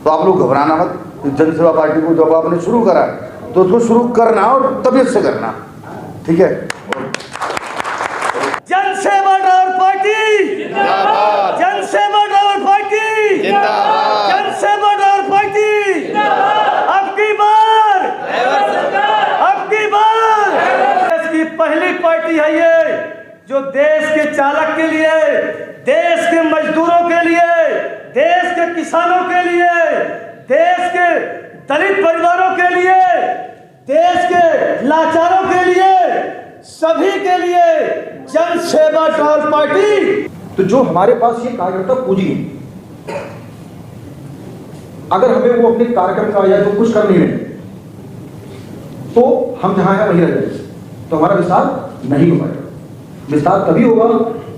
तो आप लोग घबराना मत। जन सेवा पार्टी को जब आपने शुरू करा तो उसको शुरू करना और तबीयत से करना, ठीक है। जन सेवा ड्राइवर पार्टी जिंदाबाद, जन सेवा ड्राइवर पार्टी जिंदाबाद, जन सेवा ड्राइवर पार्टी जिंदाबाद। अब की बार देश की पहली पार्टी है ये, जो देश के चालक के लिए, देश के मजदूरों के लिए, देश के किसानों के लिए, देश के दलित परिवारों के लिए, देश के लाचारों के लिए, सभी के लिए जन सेवा ड्राइवर पार्टी। तो जो हमारे पास ये कार्यकर्ता पूंजी है, अगर हमें वो अपने कार्यक्रम का या जो कुछ कर नहीं रहे तो हम जहां हैं वहीं रह जाएंगे, तो हमारा विस्तार नहीं हो पाएगा। विस्तार तभी होगा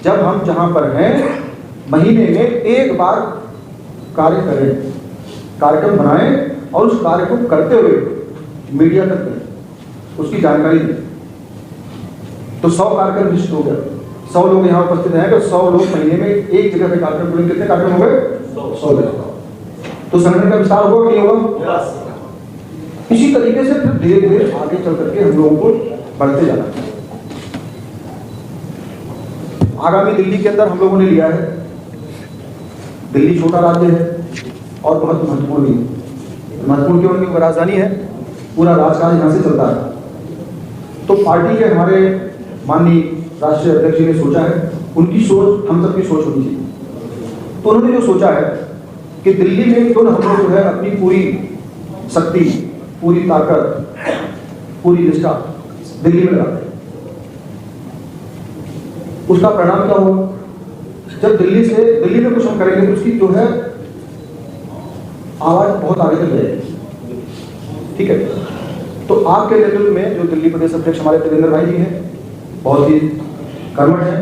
जब हम जहां पर हैं महीने में एक बार कार्य करें, कार्यक्रम बनाएं और उस कार्य को करते हुए मीडिया तक दें, उसकी जानकारी दें। तो 100 कार्यक्रम निश्चित हो गया, 100 लोग यहाँ उपस्थित हैं, तो 100 लोग महीने में एक जगह पे कार्यक्रम करेंगे। कितने कार्यक्रम हो गए? 100 जगह। तो संगठन का विस्तार होगा नहीं होगा? इसी तरीके से फिर धीरे धीरे आगे चल करके हम लोगों को बढ़ते जाना। आगामी दिल्ली के अंदर हम लोगों ने लिया है, दिल्ली छोटा राज्य है और बहुत महत्वपूर्ण भी है। महत्वपूर्ण क्यों? क्योंकि राजधानी है, पूरा राजकाज यहाँ से चलता है। तो पार्टी के हमारे माननीय राष्ट्रीय अध्यक्ष जी ने सोचा है, उनकी सोच हम सबकी सोच होनी चाहिए। तो उन्होंने जो सोचा है कि दिल्ली में क्यों हम लोग जो है अपनी पूरी शक्ति, पूरी ताकत, पूरी निष्ठा दिल्ली में लगाते हैं। उसका परिणाम क्या होगा? जब दिल्ली में कुछ हम करेंगे तो उसकी जो है आवाज बहुत आगे तक जाएगी, ठीक है। तो आपके नेतृत्व में जो दिल्ली प्रदेश अध्यक्ष हमारे तेजेंद्र भाई जी हैं, बहुत ही कर्मठ हैं,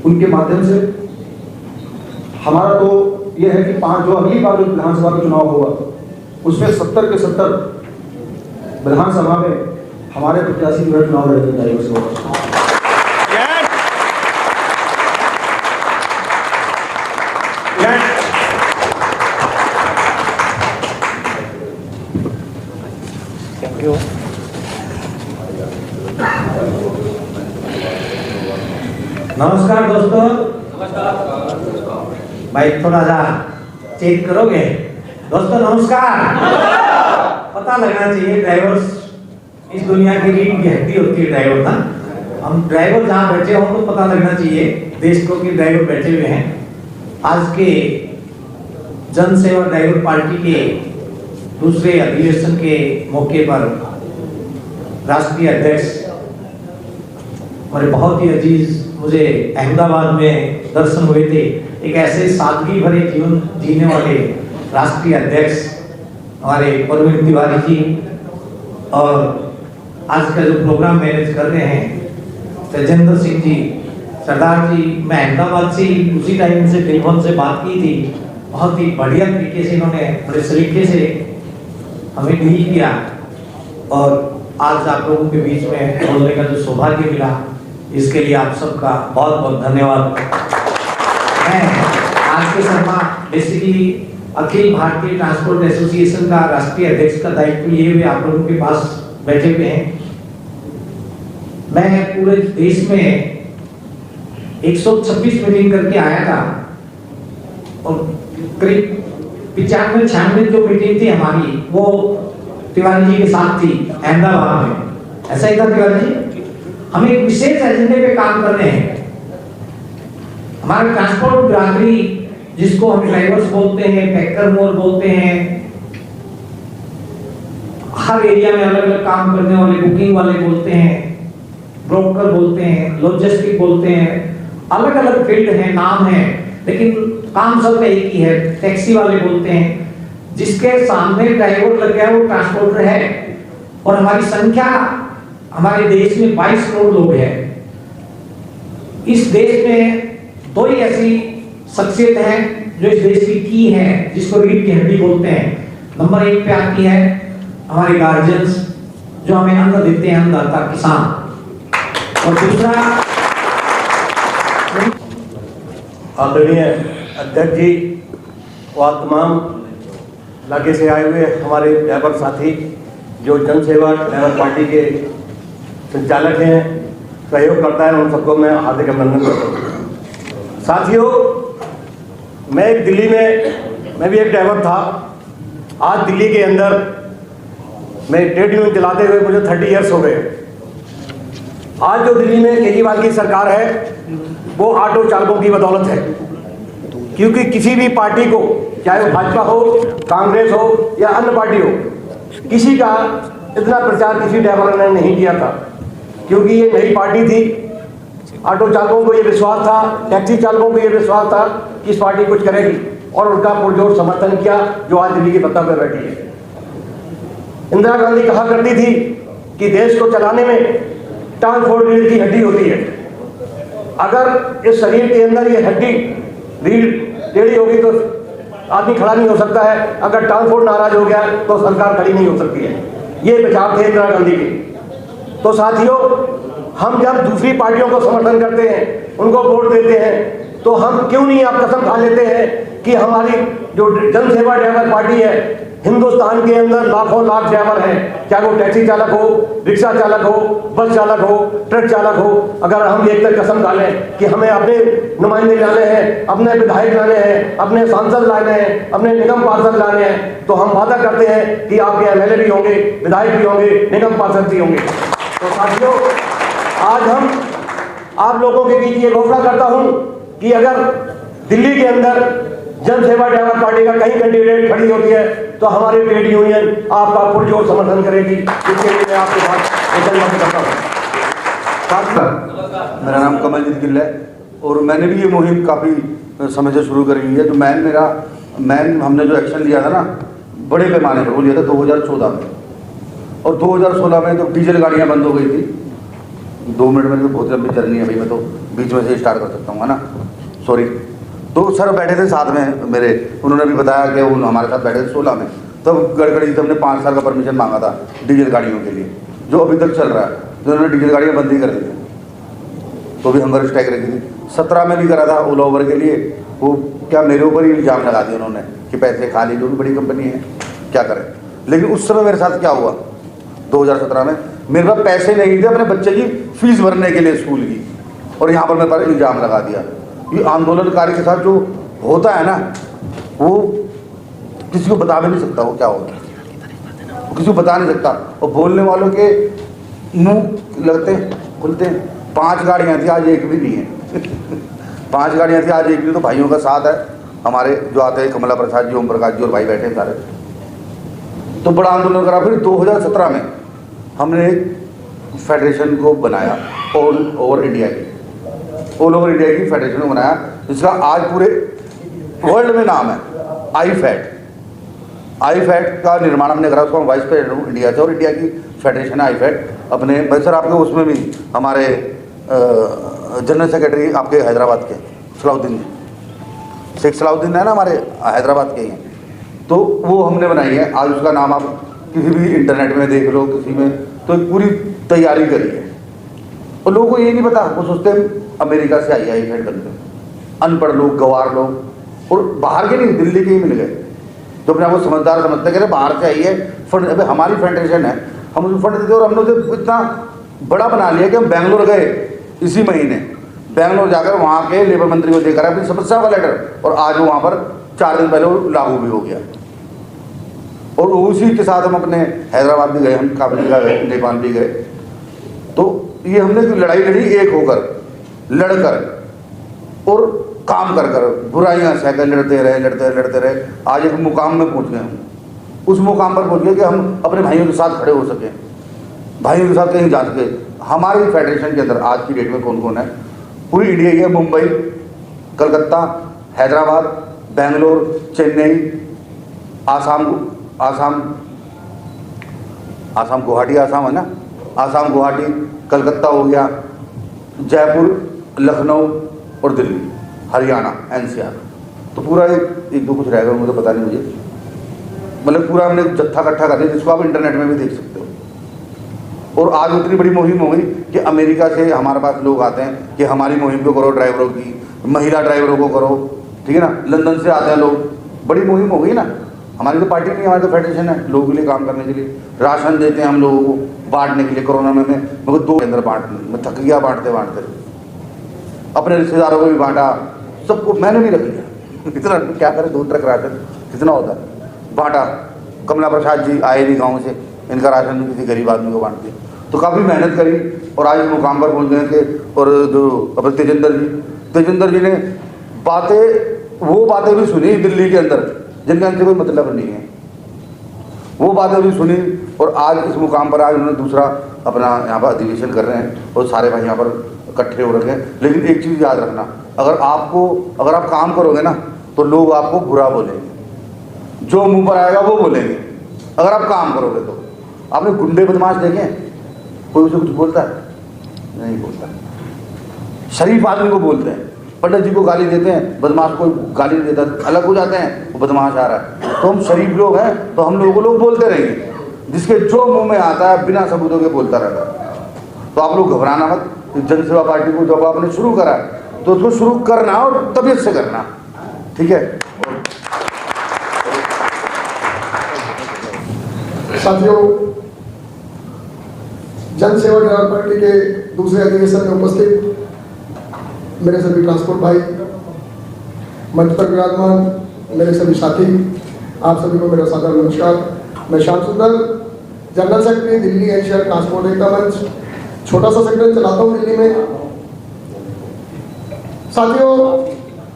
उनके माध्यम से हमारा तो यह है कि जो अगली बार जो विधानसभा का चुनाव होगा उसमें 70 के 70 विधानसभा में हमारे प्रत्याशी जो है चुनाव लड़ेंगे। नमस्कार दोस्तों। भाई थोड़ा सा चेक करोगे? दोस्तों नमस्कार। पता लगना चाहिए, ड्राइवर्स इस दुनिया की रीढ़ की हड्डी होती है ड्राइवर ना। हम ड्राइवर जहाँ बैठे हों तो पता लगना चाहिए देश को कि ड्राइवर बैठे हुए हैं। आज के जन सेवा ड्राइवर पार्टी के दूसरे अधिवेशन के मौके पर राष्ट्रीय अध्यक्ष हमारे बहुत ही अजीज, मुझे अहमदाबाद में दर्शन हुए थे। एक ऐसे सादगी भरे जीवन जीने वाले राष्ट्रीय अध्यक्ष हमारे परवीन तिवारी जी, और आज का जो प्रोग्राम मैनेज कर रहे हैं तेजेंद्र सिंह जी, सरदार जी। मैं अहमदाबाद से उसी टाइम से टेलीफोन से बात की थी, बहुत ही बढ़िया तरीके से इन्होंने बड़े सलीके से हमें डील किया, और आज आप लोगों के बीच में बोलने का जो सौभाग्य मिला, इसके लिए आप सबका बहुत बहुत धन्यवाद। मैं आज के Sharma basically Akhil Bharatiya transport association का राष्ट्रीय अध्यक्ष का दायित्व लिए हुए आप लोगों के पास बैठे हुए हैं। मैं पूरे देश में 126 मीटिंग करके आया था, और करीब 95-96 जो मीटिंग थी हमारी वो तिवारी जी के साथ थी अहमदाबाद में। ऐसा ही था तिवारी जी? हम एक विशेष एजेंडे पे काम कर रहे हैं। हमारे ट्रांसपोर्ट बिरादरी, जिसको हम ड्राइवर्स बोलते हैं, पैकर मोर बोलते हैं, हर एरिया में अलग अलग काम करने वाले, बुकिंग वाले बोलते हैं, ब्रोकर बोलते हैं, लॉजिस्टिक बोलते हैं, अलग अलग फील्ड है, नाम है, लेकिन काम सबका एक ही है, टैक्सी वाले बोलते हैं। जिसके सामने ड्राइवर लग गया वो ट्रांसपोर्टर है। और हमारी संख्या हमारे देश में 22 करोड़ लोग हैं। इस देश में दो ही ऐसी शख्सियत हैं जो इस देश की है, जिसको रीढ़ की हड्डी बोलते हैं। नंबर 1 पे आती है हमारे गार्जियंस, जो हमें अन्न देते हैं, अन्नदाता किसान। और दूसरा आदरणीय अध्यक्ष जी व तमाम इलाके से आए हुए हमारे ड्राइवर साथी जो जनसेवा ड्राइवर पार्टी के संचालक हैं, सहयोग करता है, उन सबको मैं हार्दिक अभिनंदन करता हूँ। साथियों, मैं भी एक ड्राइवर था। आज दिल्ली के अंदर मैं ट्रेड यूनियन चलाते हुए मुझे 30 ईयर्स हो गए। आज जो दिल्ली में केजरीवाल की सरकार है वो ऑटो चालकों की बदौलत है, क्योंकि किसी भी पार्टी को, चाहे वो भाजपा हो, कांग्रेस हो या अन्य पार्टी हो, किसी का इतना प्रचार किसी ड्राइवर ने नहीं किया था, क्योंकि ये नई पार्टी थी। ऑटो चालकों को ये विश्वास था, टैक्सी चालकों को ये विश्वास था कि इस पार्टी कुछ करेगी, और उनका पुरजोर समर्थन किया, जो आज दिल्ली की सत्ता पर बैठी है। इंदिरा गांधी कहा करती थी कि देश को चलाने में ट्रांसपोर्ट रीढ़ की हड्डी होती है। अगर इस शरीर के अंदर ये हड्डी रीढ़ टेढ़ी होगी तो आदमी खड़ा नहीं हो सकता है। अगर ट्रांसपोर्ट नाराज हो गया तो सरकार खड़ी नहीं हो सकती है। ये विचार थे इंदिरा गांधी के। तो साथियों, हम जब दूसरी पार्टियों को समर्थन करते हैं, उनको वोट देते हैं, तो हम क्यों नहीं आप कसम खा लेते हैं कि हमारी जो जनसेवा ड्राइवर पार्टी है, हिंदुस्तान के अंदर लाखों लाख ड्राइवर हैं, चाहे वो टैक्सी चालक हो, रिक्शा चालक हो, बस चालक हो, ट्रक चालक हो। अगर हम एक तक कसम खा लें कि हमें अपने नुमाइंदे लाने हैं, अपने विधायक लाने हैं, अपने सांसद लाने हैं, अपने निगम पार्षद लाने हैं, तो हम वादा करते हैं कि आपके एमएलए भी होंगे, विधायक भी होंगे, निगम पार्षद भी होंगे। तो साथियों, आज हम आप लोगों के बीच ये घोषणा करता हूं कि अगर दिल्ली के अंदर जनसेवा ड्राइवर पार्टी का कहीं कैंडिडेट खड़ी होती है तो हमारी ट्रेड यूनियन आपका पुरजोर समर्थन करेगी। इसके लिए मैं आपके साथ वचनबद्ध करता हूँ। मेरा नाम कमलजीत गिल है और मैंने भी ये मुहिम काफ़ी समय से शुरू करी हुई है। जो मैन हमने जो एक्शन लिया था ना, बड़े पैमाने पर वो लिया था 2014 में, और 2016 में तो डीजल गाड़ियाँ बंद हो गई थी। 2 मिनट में तो बहुत लंबी जर्नी है भाई, मैं तो बीच में से स्टार्ट कर सकता हूँ, है ना, सॉरी। तो सर बैठे थे साथ में मेरे, उन्होंने भी बताया कि वो हमारे साथ बैठे थे 16 में। तब गड़कड़ी से हमने 5 साल का परमिशन मांगा था डीजल गाड़ियों के लिए, जो अभी तक चल रहा है। तो उन्होंने डीजल गाड़ियाँ बंद ही कर दी थी, तो भी हंगर स्ट्राइक रखी थी। 17 में भी करा था ओला ओवर के लिए। वो क्या मेरे ऊपर ही इल्ज़ाम लगा दिया उन्होंने कि पैसे खा ली, जो भी बड़ी कंपनी है, क्या करें। लेकिन उस समय मेरे साथ क्या हुआ, 2017 में मेरे पास पैसे नहीं थे अपने बच्चे की फीस भरने के लिए स्कूल की, और यहाँ पर मेरे पास इल्ज़ाम लगा दिया। ये आंदोलनकारी के साथ जो होता है ना, वो किसी को बता भी नहीं सकता वो क्या होता है, वो किसी को बता नहीं सकता। और बोलने वालों के मुंह लगते खुलते हैं। 5 गाड़ियाँ थी, आज एक भी नहीं है। 5 गाड़ियाँ थी, आज एक भी। तो भाइयों का साथ है हमारे जो आते हैं, कमला प्रसाद जी, ओम प्रकाश जी और भाई बैठे हैं सारे। तो बड़ा आंदोलन करा। फिर 2017 में हमने एक फेडरेशन को बनाया, ऑल ओवर इंडिया की फेडरेशन को बनाया, जिसका आज पूरे वर्ल्ड में नाम है आई-फैट का निर्माण हमने करा। उसको हम वाइस प्रेसिडेंट हूँ इंडिया से, और इंडिया की फेडरेशन है आई-फैट। अपने भाई सर आपके उसमें भी हमारे जनरल सेक्रेटरी आपके हैदराबाद के सलाउद्दीन जी, शेख सलाउद्दीन है ना, हमारे हैदराबाद के ही हैं। तो वो हमने बनाई है। आज उसका नाम आप किसी भी इंटरनेट में देख लो, किसी में, तो पूरी तैयारी करी है। और लोगों को ये नहीं पता, वो सोचते हैं अमेरिका से आई है आई-फैट करके, अनपढ़ लोग, गंवार लोग, और बाहर के नहीं, दिल्ली के ही मिल गए, तो अपने आप को समझदार समझते कह रहे बाहर से आई है फंड। अभी हमारी फेडरेशन है, हम उसको फंड देते, और हमने उसे इतना बड़ा बना लिया कि हम बेंगलोर गए इसी महीने। बेंगलोर जाकर वहाँ के लेबर मंत्री को देकर अपनी समस्या का लेटर, और आज वो वहाँ पर 4 दिन पहले वो लागू भी हो गया। और उसी के साथ हम अपने हैदराबाद भी गए, हम काबुल गए, नेपाल भी गए। तो ये हमने लड़ाई लड़ी एक होकर, लड़कर और काम कर कर, बुराइयाँ सहकर लड़ते रहे। आज एक मुकाम में पहुँच गए हम। उस मुकाम पर पहुँच गए कि हम अपने भाइयों के साथ खड़े हो सकें, भाइयों के साथ कहीं जा सके। हमारी फेडरेशन के अंदर आज की डेट में कौन कौन है, पूरी इंडिया की है, मुंबई, कलकत्ता, हैदराबाद, बेंगलोर, चेन्नई, आसाम गुवाहाटी, आसाम है ना, आसाम गुवाहाटी, कलकत्ता हो गया, जयपुर, लखनऊ और दिल्ली, हरियाणा, एनसीआर। तो पूरा एक दो कुछ रहेगा, मुझे पता नहीं, मुझे मतलब पूरा हमने जत्था इकट्ठा कर दिया, जिसको आप इंटरनेट में भी देख सकते हो। और आज उतनी बड़ी मुहिम हो गई कि अमेरिका से हमारे पास लोग आते हैं कि हमारी मुहिम को करो, ड्राइवरों की, महिला ड्राइवरों को करो, ठीक है ना। लंदन से आते हैं लोग, बड़ी मुहिम हो गई ना। हमारी तो पार्टी नहीं, हमारी तो फेडरेशन है लोगों के लिए काम करने के लिए। राशन देते हैं हम लोगों को बांटने के लिए। कोरोना में मैं 2 के अंदर मैं थक गया बांटते बांटते। अपने रिश्तेदारों को भी बांटा, सबको मैंने नहीं रख लिया। इतना क्या करें, 2 ट्रक राशन कितना होता है, बांटा। कमला प्रसाद जी आए नहीं गाँव से, इनका राशन किसी गरीब आदमी को बांट दिया। तो काफ़ी मेहनत करी और आज मुकाम पर पहुँच गए थे। और जो अपने तेजेंद्र जी ने वो बातें भी सुनी दिल्ली के अंदर जिनका इनसे कोई मतलब नहीं है, वो बातें भी सुनी। और आज इस मुकाम पर आज उन्होंने दूसरा अपना यहाँ पर अधिवेशन कर रहे हैं और सारे भाई यहाँ पर इकट्ठे हो रखे हैं। लेकिन एक चीज़ याद रखना, अगर आप काम करोगे ना तो लोग आपको बुरा बोलेंगे, जो मुंह पर आएगा वो बोलेंगे। अगर आप काम करोगे तो आपने गुंडे बदमाश देखे, कोई उसे कुछ बोलता है? नहीं बोलता। शरीफ आदमी को बोलते हैं, पंडित जी को गाली देते हैं, बदमाश को गाली नहीं देता, अलग हो जाते हैं, वो बदमाश आ रहा है। तो हम शरीफ लोग हैं तो हम लोगों को लोग बोलते रहेंगे, जिसके जो मुंह में आता है बिना सबूतों के बोलता रहता है। तो आप लोग घबराना मत। जन सेवा पार्टी को जब आपने शुरू करा तो उसको शुरू करना और तबीयत से करना, ठीक है। साथियों, जन सेवा ड्राइवर पार्टी के दूसरे अधिवेशन में उपस्थित मेरे सभी ट्रांसपोर्ट भाई, मंच पर विराजमान मेरे सभी साथी, आप सभी को मेरा सादर नमस्कार। मैं Shyam Sundar, general secretary Delhi NCR transport Ekta Manch, छोटा सा सेक्टर चलाता हूँ दिल्ली में। साथियों,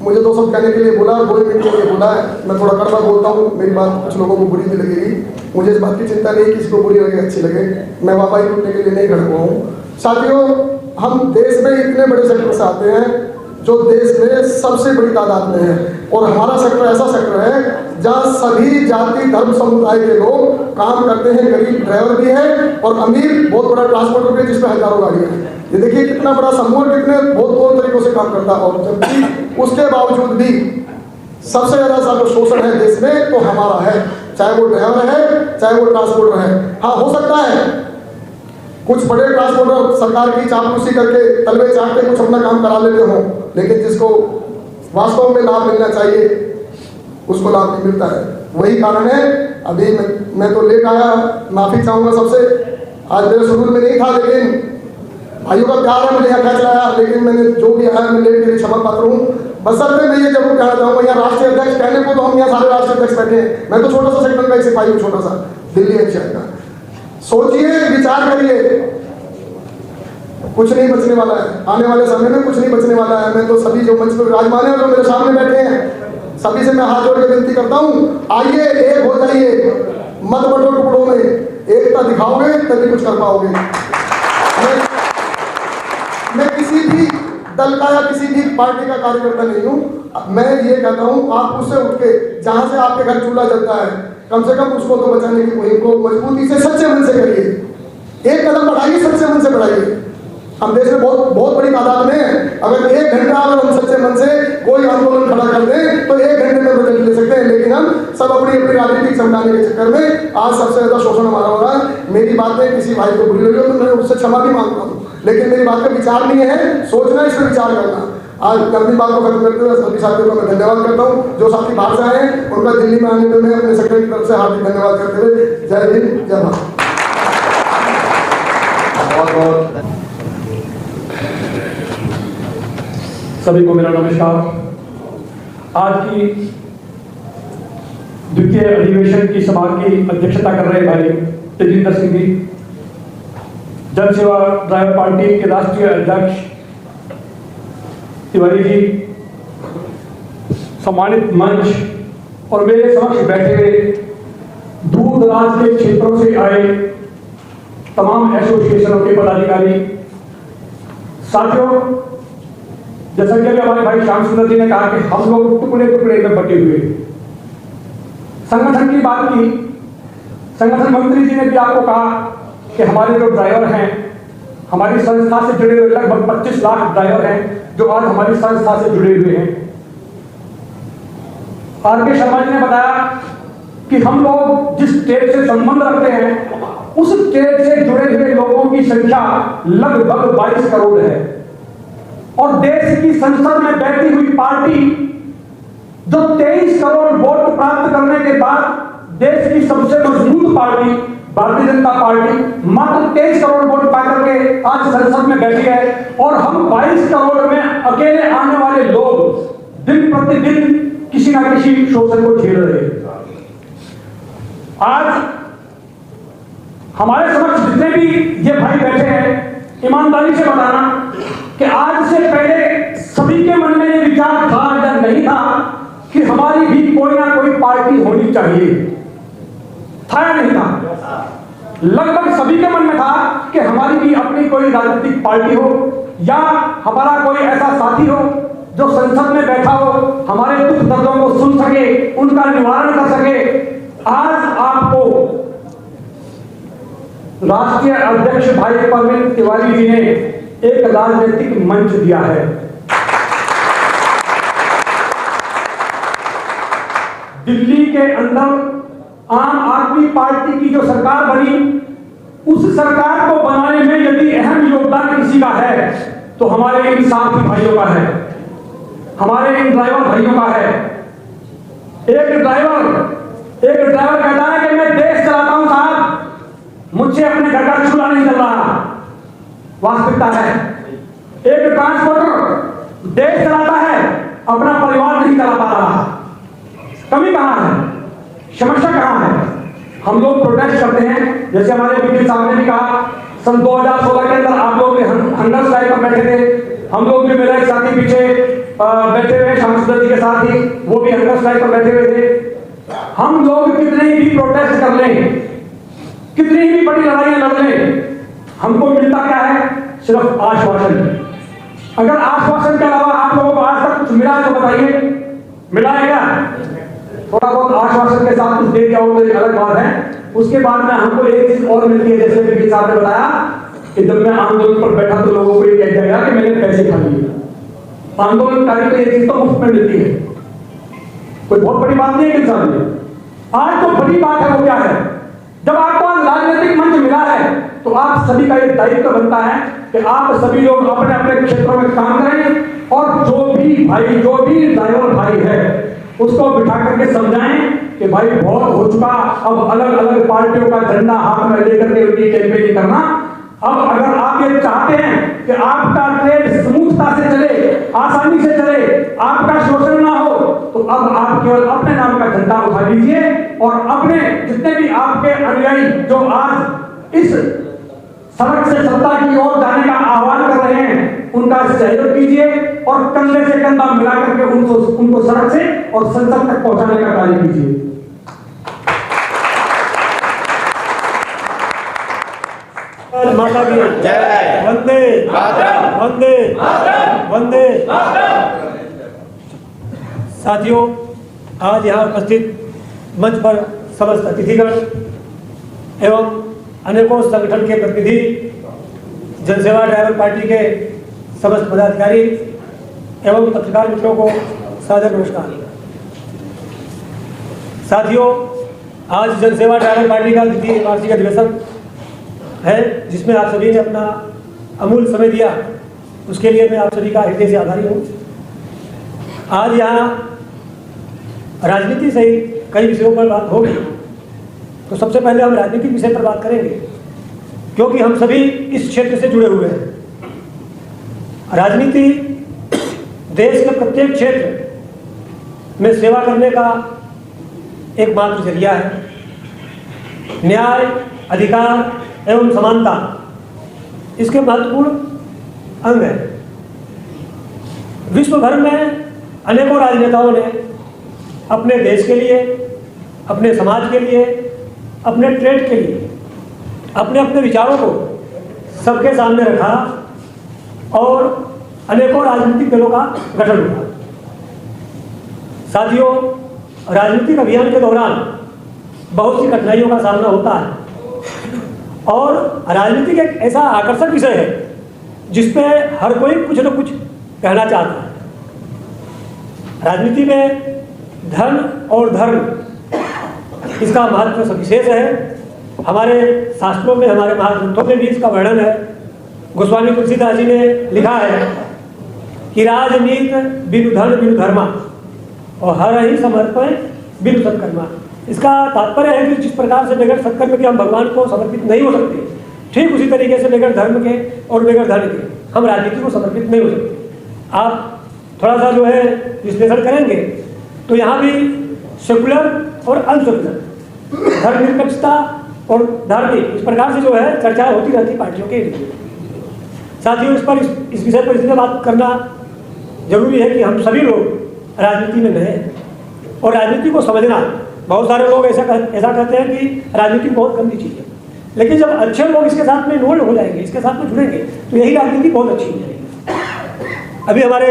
मुझे 2 शब्द कहने के लिए बोला, 2 मिनट के लिए बोला है। मैं थोड़ा कड़वा बोलता हूँ, मेरी बात कुछ लोगों को बुरी भी लगेगी। मुझे इस बात की चिंता नहीं कि किसी को बुरी लगे अच्छी लगे, मैं वाहवाही लूटने के लिए नहीं खड़ा हुआ हूँ। साथियों, हम देश में इतने बड़े सेक्टर से आते हैं जो देश में सबसे बड़ी तादाद में है, और हमारा सेक्टर ऐसा सेक्टर है जहाँ सभी जाति धर्म समुदाय के लोग काम करते हैं। गरीब ड्राइवर भी है और अमीर बहुत बड़ा ट्रांसपोर्टर भी है जिसमें हजारों गाड़ियाँ हैं। ये देखिए कितना बड़ा समूह, कितने बहुत तरीकों से काम करता है। और जबकि उसके बावजूद भी सबसे ज़्यादा शोषण है देश में तो हमारा है, चाहे वो ड्राइवर है चाहे वो ट्रांसपोर्टर है। हाँ, हो सकता है कुछ बड़े ट्रांसपोर्टर सरकार की चापलूसी करके तलवे चाट के कुछ अपना काम करा लेते हो, लेकिन जिसको वास्तव में लाभ मिलना चाहिए उसको लाभ नहीं मिलता है। वही कारण है, अभी मैं तो लेट आया, माफी चाहूँगा सबसे। आज मेरे शेड्यूल में नहीं था, लेकिन भाइयों का प्यार है, मैंने यहाँ खैच लाया। लेकिन मैंने जो भी आया मैं लेट के लिए क्षमा पात्र हूँ। बशर्ते मैं ये जरूर कहना चाहूँगा, यहाँ राष्ट्रीय अध्यक्ष कहने को तो हम यहाँ सारे राष्ट्रीय अध्यक्ष बैठे हैं, मैं तो छोटा सा सेक्टर का एक सिपाही हूँ, छोटा सा दिल्ली एनसीआर का। सोचिए, विचार करिए, कुछ नहीं बचने वाला है आने वाले समय में, कुछ नहीं बचने वाला है। मैं तो सभी जो मंच पर विराजमान है, जो मेरे सामने बैठे हैं, सभी से मैं हाथ जोड़ के विनती करता हूँ, आइए एक हो जाइए, मत बटो टुकड़ों में, एकता दिखाओगे तभी कुछ कर पाओगे। मैं किसी भी दल का या किसी भी पार्टी का कार्यकर्ता नहीं हूँ। मैं ये कहता हूँ, आप उससे उठ के जहाँ से आपके घर चूल्हा जलता है, कम से कम उसको तो बचाने की मुहिम को मजबूती से सच्चे मन से करिए। एक कदम बढ़ाइए, सच्चे मन से बढ़ाइए। हम देश में बहुत बड़ी तादाद में है। अगर 1 घंटा अगर हम सच्चे मन से कोई आंदोलन खड़ा कर दें तो 1 घंटे में बदल ले सकते हैं, लेकिन हम सब अपनी अपनी राजनीतिक समझाने के चक्कर में आज सबसे ज्यादा शोषण हमारा हो रहा है। मेरी बातें किसी भाई को बुरी लगी हो तो मैं उससे क्षमा भी मांगता हूँ, लेकिन मेरी बात का विचार नहीं है, सोचना, इस पर विचार करना। आज अपनी बात को खत्म करते हुए सभी साथियों का मैं धन्यवाद करता हूँ। जो साथी बाहर से आए हैं उनका दिल्ली में आने में मैं अपने सेक्रेटरी की तरफ से हार्दिक धन्यवाद करते हुए जय हिंद, जय भारत। सभी को मेरा नमस्कार। आज की द्वितीय अधिवेशन की सभा की अध्यक्षता कर रहे भाई तेजिंदर सिंह जी, जन सेवा ड्राइवर पार्टी के राष्ट्रीय अध्यक्ष तिवारी जी, सम्मानित मंच और मेरे समक्ष बैठे हुए दूर दराज के क्षेत्रों से आए तमाम एसोसिएशनों के पदाधिकारी, साथियों, जैसा कि हमारे भाई श्याम सुंदर जी ने कहा कि हम लोग टुकड़े टुकड़े में बटे हुए। संगठन की बात की, संगठन मंत्री जी ने भी आपको कहा कि हमारे जो ड्राइवर हैं, हमारी संस्था से जुड़े हुए लगभग 25 लाख ड्राइवर हैं जो आज हमारी संस्था से जुड़े हुए हैं। आर.के. शर्मा जी ने बताया कि हम लोग जिस स्टेट से संबंध रखते हैं उस स्टेट से जुड़े हुए लोगों की संख्या लगभग 22 करोड़ है, और देश की संसद में बैठी हुई पार्टी जो 23 करोड़ वोट प्राप्त करने के बाद देश की सबसे मजबूत पार्टी भारतीय जनता पार्टी मात्र 23 करोड़ वोट पाकर के आज संसद में बैठी है, और हम 22 करोड़ में अकेले आने वाले लोग दिन प्रतिदिन किसी ना किसी शोषण को झेल रहे हैं। आज हमारे समक्ष जितने भी ये भाई बैठे हैं, ईमानदारी से बताना कि आज से पहले सभी के मन में ये विचार था या नहीं था कि हमारी भी कोई ना कोई पार्टी होनी चाहिए, था या नहीं था? लगभग सभी के मन में था कि हमारी भी अपनी कोई राजनीतिक पार्टी हो, या हमारा कोई ऐसा साथी हो जो संसद में बैठा हो, हमारे दुख दर्दों को सुन सके, उनका निवारण कर सके। आज आपको राष्ट्रीय अध्यक्ष भाई परवीन तिवारी जी ने एक राजनीतिक मंच दिया है। दिल्ली के अंदर आम आदमी पार्टी की जो सरकार बनी, उस सरकार को बनाने में यदि अहम योगदान किसी का है तो हमारे इन साथी भाइयों का है, हमारे इन ड्राइवर भाइयों का है। एक ड्राइवर कहता है कि मैं देश चलाता हूं साहब, मुझसे अपने घर का चूल्हा नहीं चल रहा, वास्तविकता है। एक ट्रांसपोर्टर देश चलाता है, अपना परिवार नहीं चला पा रहा। कमी कहां है, समस्या कहां है? हम लोग प्रोटेस्ट करते हैं, जैसे हमारे वकील साहब ने भी कहा, सन 2016 के अंदर आप लोग हंगर स्ट्राइक पर बैठे थे, हम लोग भी, मेरा एक साथी पीछे बैठे हुए श्याम सुंदर जी के साथ ही, वो भी हंगर स्ट्राइक पर बैठे हुए थे। हम लोग कितने भी प्रोटेस्ट कर लें, कितनी भी बड़ी लड़ाइयां लड़ लें, हमको मिलता क्या है? सिर्फ आश्वासन। अगर आश्वासन के अलावा आप लोगों को आज तक कुछ मिला है तो बताइए, मिला है क्या? थोड़ा बहुत आश्वासन के साथ कुछ दे दिया हो तो एक अलग बात है। उसके बाद में हमको एक चीज और मिलती है, जैसे वकील साहब ने बताया कि जब मैं आंदोलन पर बैठा तो लोगों को ये कह दिया गया कि मैंने पैसे खा लिए। आंदोलनकारी को ये चीज तो मुफ्त में मिलती है, कोई बहुत बड़ी बात नहीं है किसान में। आज तो बड़ी बात है, वो क्या है? जब आपको राजनीतिक मंच मिला है तो आप सभी का एक दायित्व बनता है कि आप सभी लोग अपने अपने क्षेत्रों में काम करें, और जो भी ड्राइवर भाई है उसको बिठा करके समझाएं कि भाई बहुत हो चुका, अब अलग अलग पार्टियों का झंडा हाथ में लेकर के उनकी कैंपेनिंग करना। अब अगर आप ये चाहते हैं कि आपका ट्रेड स्मूथता से चले, आसानी से चले, आपका शोषण ना हो, तो अब आप केवल अपने नाम का झंडा उठा लीजिए और अपने जितने भी आपके अनुयायी जो आज इस सड़क से सत्ता की ओर जाने का आह्वान कर रहे हैं, उनका सहयोग कीजिए और कंधे से कंधा मिला करके उनको सड़क से और संसद तक पहुंचाने का कार्य कीजिए। माता की जय। वंदे वंदे वंदे। साथियों, आज यहाँ उपस्थित मंच पर समस्त अतिथिगण एवं अनेकों संगठन के प्रतिनिधि, जनसेवा ड्राइवर पार्टी के समस्त पदाधिकारी एवं पत्रकार मित्रों को सादर नमस्कार। साथियों, आज जनसेवा ड्राइवर पार्टी का द्वितीय वार्षिक अधिवेशन है, जिसमें आप सभी ने अपना अमूल्य समय दिया, उसके लिए मैं आप सभी का हृदय से आभारी हूँ। आज यहाँ राजनीति से ही कई विषयों पर बात होगी, तो सबसे पहले हम राजनीतिक विषय पर बात करेंगे, क्योंकि हम सभी इस क्षेत्र से जुड़े हुए हैं। राजनीति देश के प्रत्येक क्षेत्र में सेवा करने का एकमात्र जरिया है। न्याय, अधिकार एवं समानता इसके महत्वपूर्ण अंग है। विश्व भर में अनेकों राजनेताओं ने अपने देश के लिए, अपने समाज के लिए, अपने ट्रेड के लिए अपने अपने विचारों को सबके सामने रखा और अनेकों राजनीतिक दलों का गठन हुआ। साथियों, राजनीतिक अभियान के दौरान बहुत सी कठिनाइयों का सामना होता है, और राजनीति एक ऐसा आकर्षक विषय है जिसपे हर कोई कुछ न कुछ कहना चाहता है। राजनीति में धन और धर्म इसका महत्व सविशेष है। हमारे शास्त्रों में, हमारे महाग्रंथों में भी इसका वर्णन है। गोस्वामी तुलसीदास जी ने लिखा है कि राजनीति बिनु धन बिनु धर्मा, और हर ही समर्पण बिन सत्कर्मा। इसका तात्पर्य है कि जिस प्रकार से बगैर सत्कर्म के हम भगवान को समर्पित नहीं हो सकते, ठीक उसी तरीके से बगैर धर्म के और बगैर धर्म के हम राजनीति को समर्पित नहीं हो सकते। आप थोड़ा सा जो है विश्लेषण करेंगे तो यहाँ भी सेकुलर और अनसेकुलर, धर्मनिरपेक्षता और धार्मिक, इस प्रकार से जो है चर्चा होती रहती पार्टियों के लिए। साथियों, इस विषय पर इसलिए बात करना जरूरी है कि हम सभी लोग राजनीति में नए हैं और राजनीति को समझना। बहुत सारे लोग ऐसा कहते हैं कि राजनीति बहुत गंदी चीज़ है, लेकिन जब अच्छे लोग इसके साथ में इन्वॉल्व हो जाएंगे, इसके साथ में जुड़ेंगे, तो यही राजनीति बहुत अच्छी हो जाएगी। अभी हमारे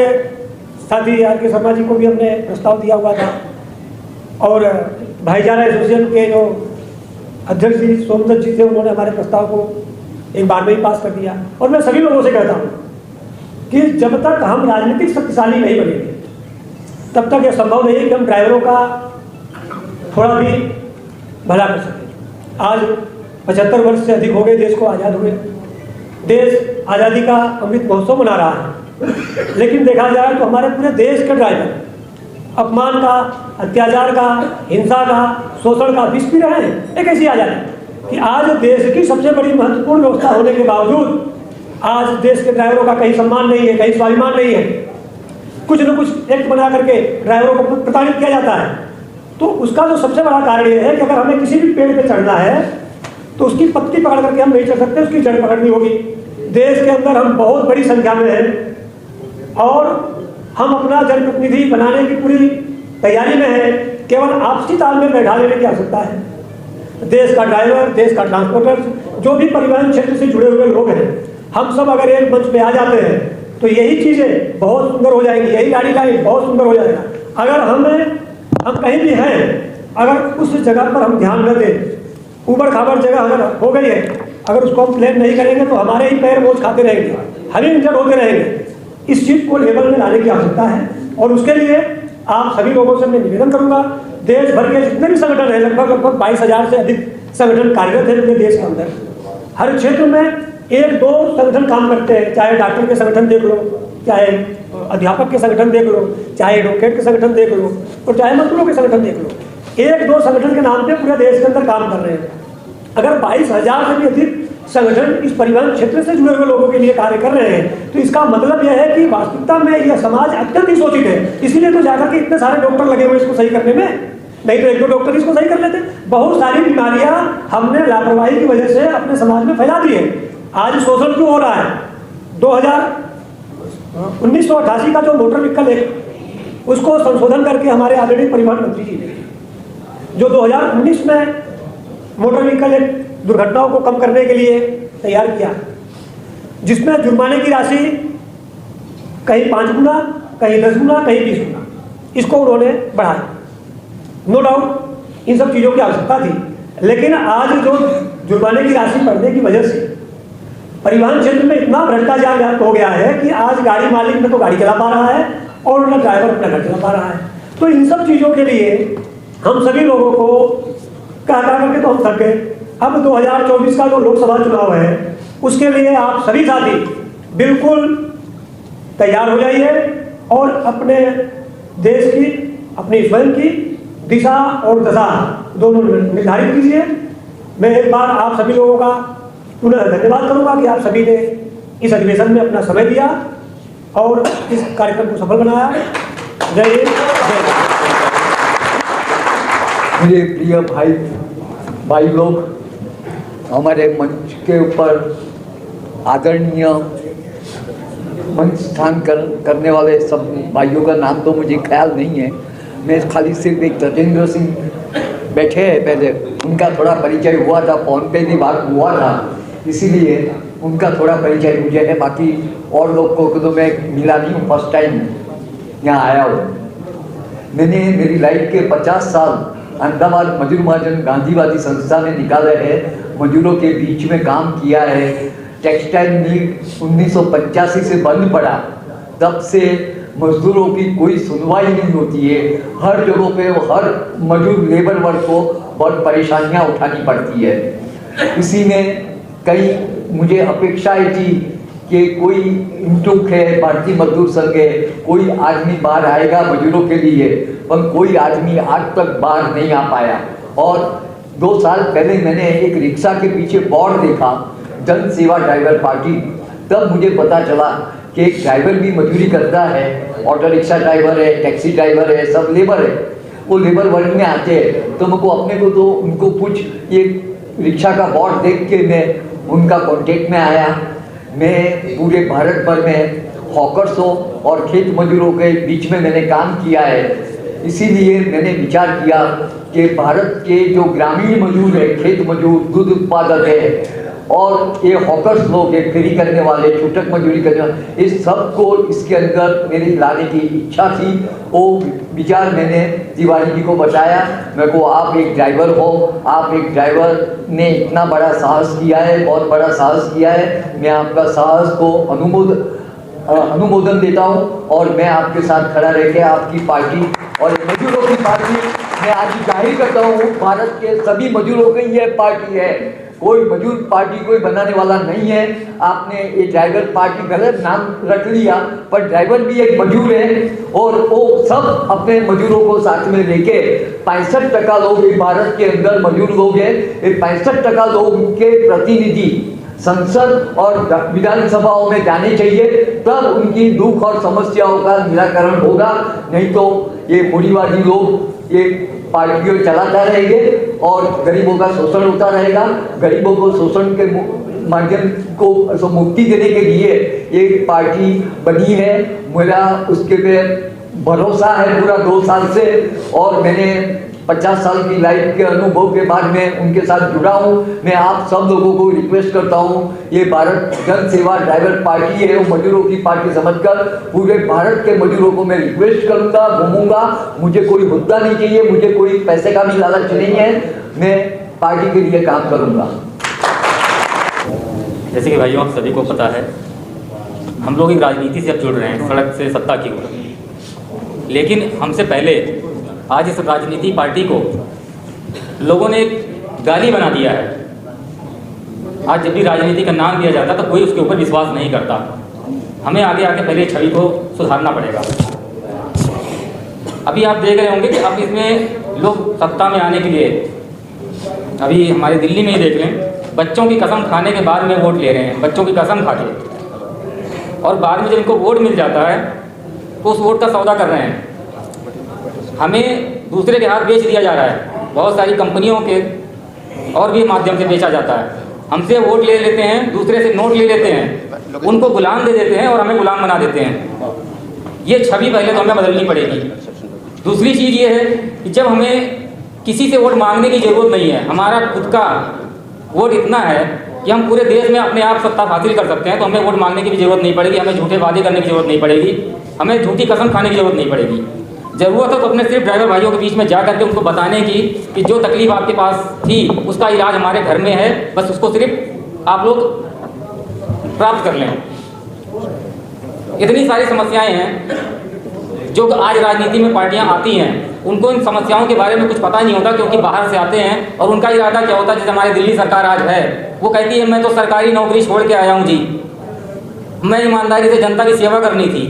साथी आर के शर्मा जी को भी हमने प्रस्ताव दिया हुआ था और भाईचारा एसोसिएशन के जो अध्यक्ष जी सोमदत्त जी थे, उन्होंने हमारे प्रस्ताव को एक बार में ही पास कर दिया। और मैं सभी लोगों से कहता हूँ कि जब तक हम राजनीतिक शक्तिशाली नहीं बनेंगे तब तक यह संभव नहीं है कि हम ड्राइवरों का थोड़ा भी भला कर सकें। आज 75 वर्ष से अधिक हो गए देश को आज़ाद हुए, देश आज़ादी का अमृत महोत्सव मना रहा है, लेकिन देखा जाए तो हमारे पूरे देश के ड्राइवर अपमान का, अत्याचार का, हिंसा का, शोषण का विष पी रहे हैं। एक ऐसी आज़ादी कि आज देश की सबसे बड़ी महत्वपूर्ण व्यवस्था होने के बावजूद आज देश के ड्राइवरों का कहीं सम्मान नहीं है, कहीं स्वाभिमान नहीं है। कुछ न कुछ एक्ट बना करके ड्राइवरों को प्रताड़ित किया जाता है। तो उसका जो सबसे बड़ा कारण ये है कि अगर हमें किसी भी पेड़ पे चढ़ना है तो उसकी पत्ती पकड़ करके हम नहीं चढ़ सकते, उसकी जड़ पकड़नी होगी। देश के अंदर हम बहुत बड़ी संख्या में हैं और हम अपना जनप्रतिनिधि बनाने की पूरी तैयारी में है। केवल आपसी तालमेल बैठा लेने की आवश्यकता है। देश का ड्राइवर, देश का ट्रांसपोर्टर, जो भी परिवहन क्षेत्र से जुड़े हुए लोग हैं, हम सब अगर एक मंच पे आ जाते हैं तो यही चीज़ें बहुत सुंदर हो जाएंगी, यही गाड़ी लाइन बहुत सुंदर हो जाएगा। अगर हम कहीं भी हैं, अगर उस जगह पर हम ध्यान न दें, ऊबड़ खाबड़ जगह अगर हो गई है, अगर उसको हम प्लान नहीं करेंगे तो हमारे ही पैर बोझ खाते रहेंगे, हम ही इंजर्ड होते रहेंगे। इस चीज़ को लेवल में लाने की आवश्यकता है और उसके लिए आप सभी लोगों से मैं निवेदन करूंगा, देश भर के जितने भी संगठन हैं, लगभग 22,000 से अधिक संगठन कार्यरत हैं पूरे देश के अंदर। हर क्षेत्र में 1-2 संगठन काम करते हैं, चाहे डॉक्टर के संगठन देख लो, चाहे अध्यापक के संगठन देख लो, चाहे एडवोकेट के संगठन देख लो और चाहे मजदूरों के संगठन देख लो। 1-2 संगठन के नाम पे पूरे देश के अंदर काम कर रहे हैं। अगर 22,000 से भी अधिक संगठन इस परिवहन क्षेत्र से जुड़े हुए लोगों के लिए कार्य कर रहे हैं तो इसका मतलब यह है कि वास्तविकता में यह समाज अत्यंत ही शोषित है। इसीलिए तो जाकर के इतने सारे डॉक्टर लगे हुए इसको सही करने में, नहीं तो 1-2 डॉक्टर इसको सही कर लेते। बहुत सारी बीमारियां हमने लापरवाही की वजह से अपने समाज में फैला दी है। आज शोषण क्यों हो रहा है? 1988 का जो मोटर व्हीकल एक्ट, उसको संशोधन करके हमारे आदरणीय परिवहन मंत्री जी ने जो 2019 में मोटर व्हीकल एक्ट दुर्घटनाओं को कम करने के लिए तैयार किया, जिसमें जुर्माने की राशि कहीं 5 गुना, कहीं 10 गुना, कहीं 20 गुना, इसको उन्होंने बढ़ाया। नो डाउट इन सब चीज़ों की आवश्यकता थी, लेकिन आज जो जुर्माने की राशि बढ़ने की वजह से परिवहन क्षेत्र में इतना भ्रष्टाचार व्याप्त हो गया है कि आज गाड़ी मालिक न तो गाड़ी चला पा रहा है और न ड्राइवर अपना घर चला पा रहा है। तो इन सब चीज़ों के लिए हम सभी लोगों को कहा करके तो हम थक गए। अब 2024 का जो लोकसभा चुनाव है उसके लिए आप सभी साथी बिल्कुल तैयार हो जाइए और अपने देश की, अपनी स्वयं की दिशा और दशा दोनों निर्धारित कीजिए। मैं एक बार आप सभी लोगों का पुनः धन्यवाद करूंगा कि आप सभी ने इस अधिवेशन में अपना समय दिया और इस कार्यक्रम को सफल बनाया। जय हिंद, जय भारत। मेरे प्रिय भाई लोग, हमारे मंच के ऊपर आदरणीय मंच स्थान करने वाले सब भाइयों का नाम तो मुझे ख्याल नहीं है। मैं खाली सिर्फ एक तजेंद्र सिंह बैठे हैं, पहले उनका थोड़ा परिचय हुआ था, फोन पे भी बात हुआ था, इसीलिए उनका थोड़ा परिचय मुझे है। बाकी और लोग को तो मैं मिला नहीं हूँ, फर्स्ट टाइम यहाँ आया हूँ। मैंने मेरी लाइफ के 50 साल अहमदाबाद मजदूर महाजन गांधीवादी संस्था में निकाले हैं, मजदूरों के बीच में काम किया है। टेक्सटाइल मिल 1985 से बंद पड़ा, तब से मजदूरों की कोई सुनवाई नहीं होती है। हर जगहों पे हर मजदूर लेबर वर्ग को बहुत परेशानियां उठानी पड़ती है। इसी में कई मुझे अपेक्षाएं थी कि कोई इंटुक है, भारतीय मजदूर संघ है, कोई आदमी बाहर आएगा मजदूरों के लिए, पर कोई आदमी आज तक बाहर नहीं आ पाया। और 2 साल पहले मैंने एक रिक्शा के पीछे बोर्ड देखा, जन सेवा ड्राइवर पार्टी, तब मुझे पता चला कि एक ड्राइवर भी मजदूरी करता है, ऑटो रिक्शा ड्राइवर है, टैक्सी ड्राइवर है, सब लेबर है, वो लेबर वर्ग में आते हैं। तो मुझको अपने को तो उनको कुछ ये रिक्शा का बोर्ड देख के मैं उनका कांटेक्ट में आया। मैं पूरे भारत भर में हॉकर्सों और खेत मजदूरों के बीच में मैंने काम किया है, इसीलिए मैंने विचार किया कि भारत के जो ग्रामीण मजदूर है, खेत मजदूर, दूध उत्पादक है, और ये हॉकर्स लोग, ये फेरी करने वाले, छूटक मजदूरी करने वाले, इस सब को इसके अंदर मेरी लाने की इच्छा थी। वो विचार मैंने तिवारी जी को बताया। मेरे को आप एक ड्राइवर हो, आप एक ड्राइवर ने इतना बड़ा साहस किया है, बहुत बड़ा साहस किया है, मैं आपका साहस को अनुमोदन देता हूँ और मैं आपके साथ खड़ा रह के आपकी पार्टी और मजदूरों की पार्टी मैं आज जाहिर करता हूँ, भारत के सभी मजदूरों की यह पार्टी है, कोई मजदूर पार्टी कोई बनाने वाला नहीं है। आपने ये ड्राइवर पार्टी गलत नाम रख लिया, पर ड्राइवर भी एक मजदूर है और वो सब अपने मजदूरों को साथ में लेके 65% लोग भारत के अंदर मजदूर लोग हैं। ये 65% लोग के प्रतिनिधि संसद और विधानसभाओं में जाने चाहिए, तब उनकी दुख और समस्याओं का निराकरण होगा। नहीं तो ये मूढ़ीवादी लोग ये पार्टियों चलाता रहेंगे और गरीबों का शोषण होता रहेगा। गरीबों को शोषण के माध्यम को मुक्ति देने के लिए एक पार्टी बनी है, मेरा उसके पे भरोसा है पूरा 2 साल से, और मैंने 50 साल की लाइफ के अनुभव के बाद में उनके साथ जुड़ा हूँ। मैं आप सब लोगों को रिक्वेस्ट करता हूँ, ये भारत जन सेवा ड्राइवर पार्टी है, वो मजदूरों की पार्टी समझकर पूरे भारत के मजदूरों को मैं रिक्वेस्ट करूँगा, घूमूंगा। मुझे कोई मुद्दा नहीं चाहिए, मुझे कोई पैसे का भी लालच नहीं है, मैं पार्टी के लिए काम करूँगा। जैसे कि भाइयों आप सभी को पता है, हम लोग एक राजनीति से अब जुड़ रहे हैं, सड़क से सत्ता की ओर। लेकिन हमसे पहले आज इस राजनीति पार्टी को लोगों ने गाली बना दिया है। आज जब भी राजनीति का नाम दिया जाता तो कोई उसके ऊपर विश्वास नहीं करता। हमें आगे आके पहले छवि को सुधारना पड़ेगा। अभी आप देख रहे होंगे कि अब इसमें लोग सत्ता में आने के लिए, अभी हमारे दिल्ली में ही देख लें, बच्चों की कसम खाने के बाद में वोट ले रहे हैं, बच्चों की कसम खा के, और बाद में जब इनको वोट मिल जाता है तो उस वोट का सौदा कर रहे हैं। हमें दूसरे के हाथ बेच दिया जा रहा है, बहुत सारी कंपनियों के और भी माध्यम से बेचा जाता है। हमसे वोट ले लेते हैं, दूसरे से नोट ले लेते हैं, उनको गुलाम दे देते हैं और हमें गुलाम बना देते हैं। ये छवि पहले तो हमें बदलनी पड़ेगी। दूसरी चीज़ ये है कि जब हमें किसी से वोट मांगने की ज़रूरत नहीं है, हमारा खुद का वोट इतना है कि हम पूरे देश में अपने आप सत्ता हासिल कर सकते हैं, तो हमें वोट मांगने की भी जरूरत नहीं पड़ेगी, हमें झूठे वादे करने की जरूरत नहीं पड़ेगी, हमें झूठी कसम खाने की जरूरत नहीं पड़ेगी। ज़रूरत है तो अपने सिर्फ ड्राइवर भाइयों के बीच में जा करके उनको बताने की कि जो तकलीफ आपके पास थी उसका इलाज हमारे घर में है, बस उसको सिर्फ आप लोग प्राप्त कर लें। इतनी सारी समस्याएं हैं जो आज राजनीति में पार्टियां आती हैं, उनको इन समस्याओं के बारे में कुछ पता नहीं होता, क्योंकि बाहर से आते हैं और उनका इरादा क्या होता है। जैसे हमारी दिल्ली सरकार आज है, वो कहती है मैं तो सरकारी नौकरी छोड़ के आया हूँ जी, मैं ईमानदारी से जनता की सेवा करनी थी।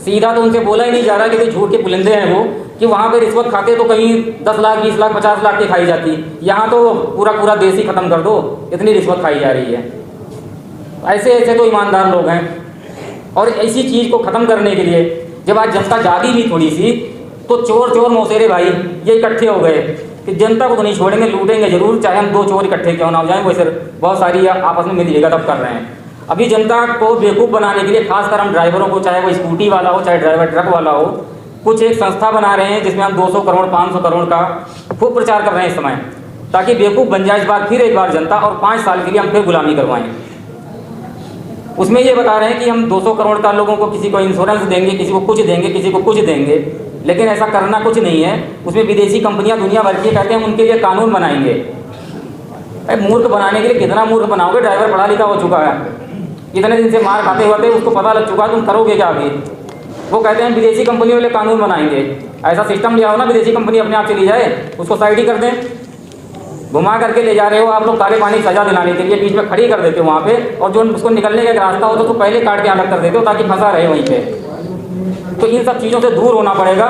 सीधा तो उनसे बोला ही नहीं जा रहा कि झूठ के पुलिंदे हैं वो, कि वहाँ पे रिश्वत खाते तो कहीं 10 लाख 20 लाख 50 लाख की खाई जाती, यहाँ तो पूरा देश ही खत्म कर दो, इतनी रिश्वत खाई जा रही है। ऐसे ऐसे तो ईमानदार लोग हैं। और ऐसी चीज़ को ख़त्म करने के लिए जब आज जनता जागी भी थोड़ी सी, तो चोर मौसेरे भाई ये इकट्ठे हो गए कि जनता को तो नहीं छोड़ेंगे, लूटेंगे जरूर, चाहे हम 2 चोर इकट्ठे क्यों ना हो जाएं। वैसे बहुत सारी आपस में मिलीभगत अब कर रहे हैं। अभी जनता को बेवकूफ़ बनाने के लिए खासकर हम ड्राइवरों को, चाहे वो स्कूटी वाला हो चाहे ड्राइवर ट्रक वाला हो, कुछ एक संस्था बना रहे हैं जिसमें हम 200 करोड़ 500 करोड़ का खूब प्रचार कर रहे हैं इस समय, ताकि बेवकूफ़ बन जाए इस बार फिर एक बार जनता, और 5 साल के लिए हम फिर गुलामी करवाएं। उसमें ये बता रहे हैं कि हम 200 करोड़ का लोगों को, किसी को इंश्योरेंस देंगे, किसी को कुछ देंगे, किसी को कुछ देंगे, लेकिन ऐसा करना कुछ नहीं है। उसमें विदेशी कंपनियां दुनिया भर की कहते हैं हम उनके लिए कानून बनाएंगे। मूर्ख बनाने के लिए कितना मूर्ख बनाओगे? ड्राइवर पढ़ा लिखा हो चुका है, इतने दिन से मार खाते हुए थे, उसको पता लग चुका है, तुम करोगे क्या अभी? वो कहते हैं विदेशी कंपनियों के लिए कानून बनाएंगे। ऐसा सिस्टम लिया हो ना, विदेशी कंपनी अपने आप चली जाए, उसको साइड ही कर दें। घुमा करके ले जा रहे हो आप लोग काले पानी की सजा दिलाने के लिए, बीच में खड़ी कर देते हो वहाँ पे, और जो उसको निकलने का एक रास्ता हो तो उसको पहले काट के अलग कर देते हो ताकि फंसा रहे वहीं पे। तो इन सब चीज़ों से दूर होना पड़ेगा।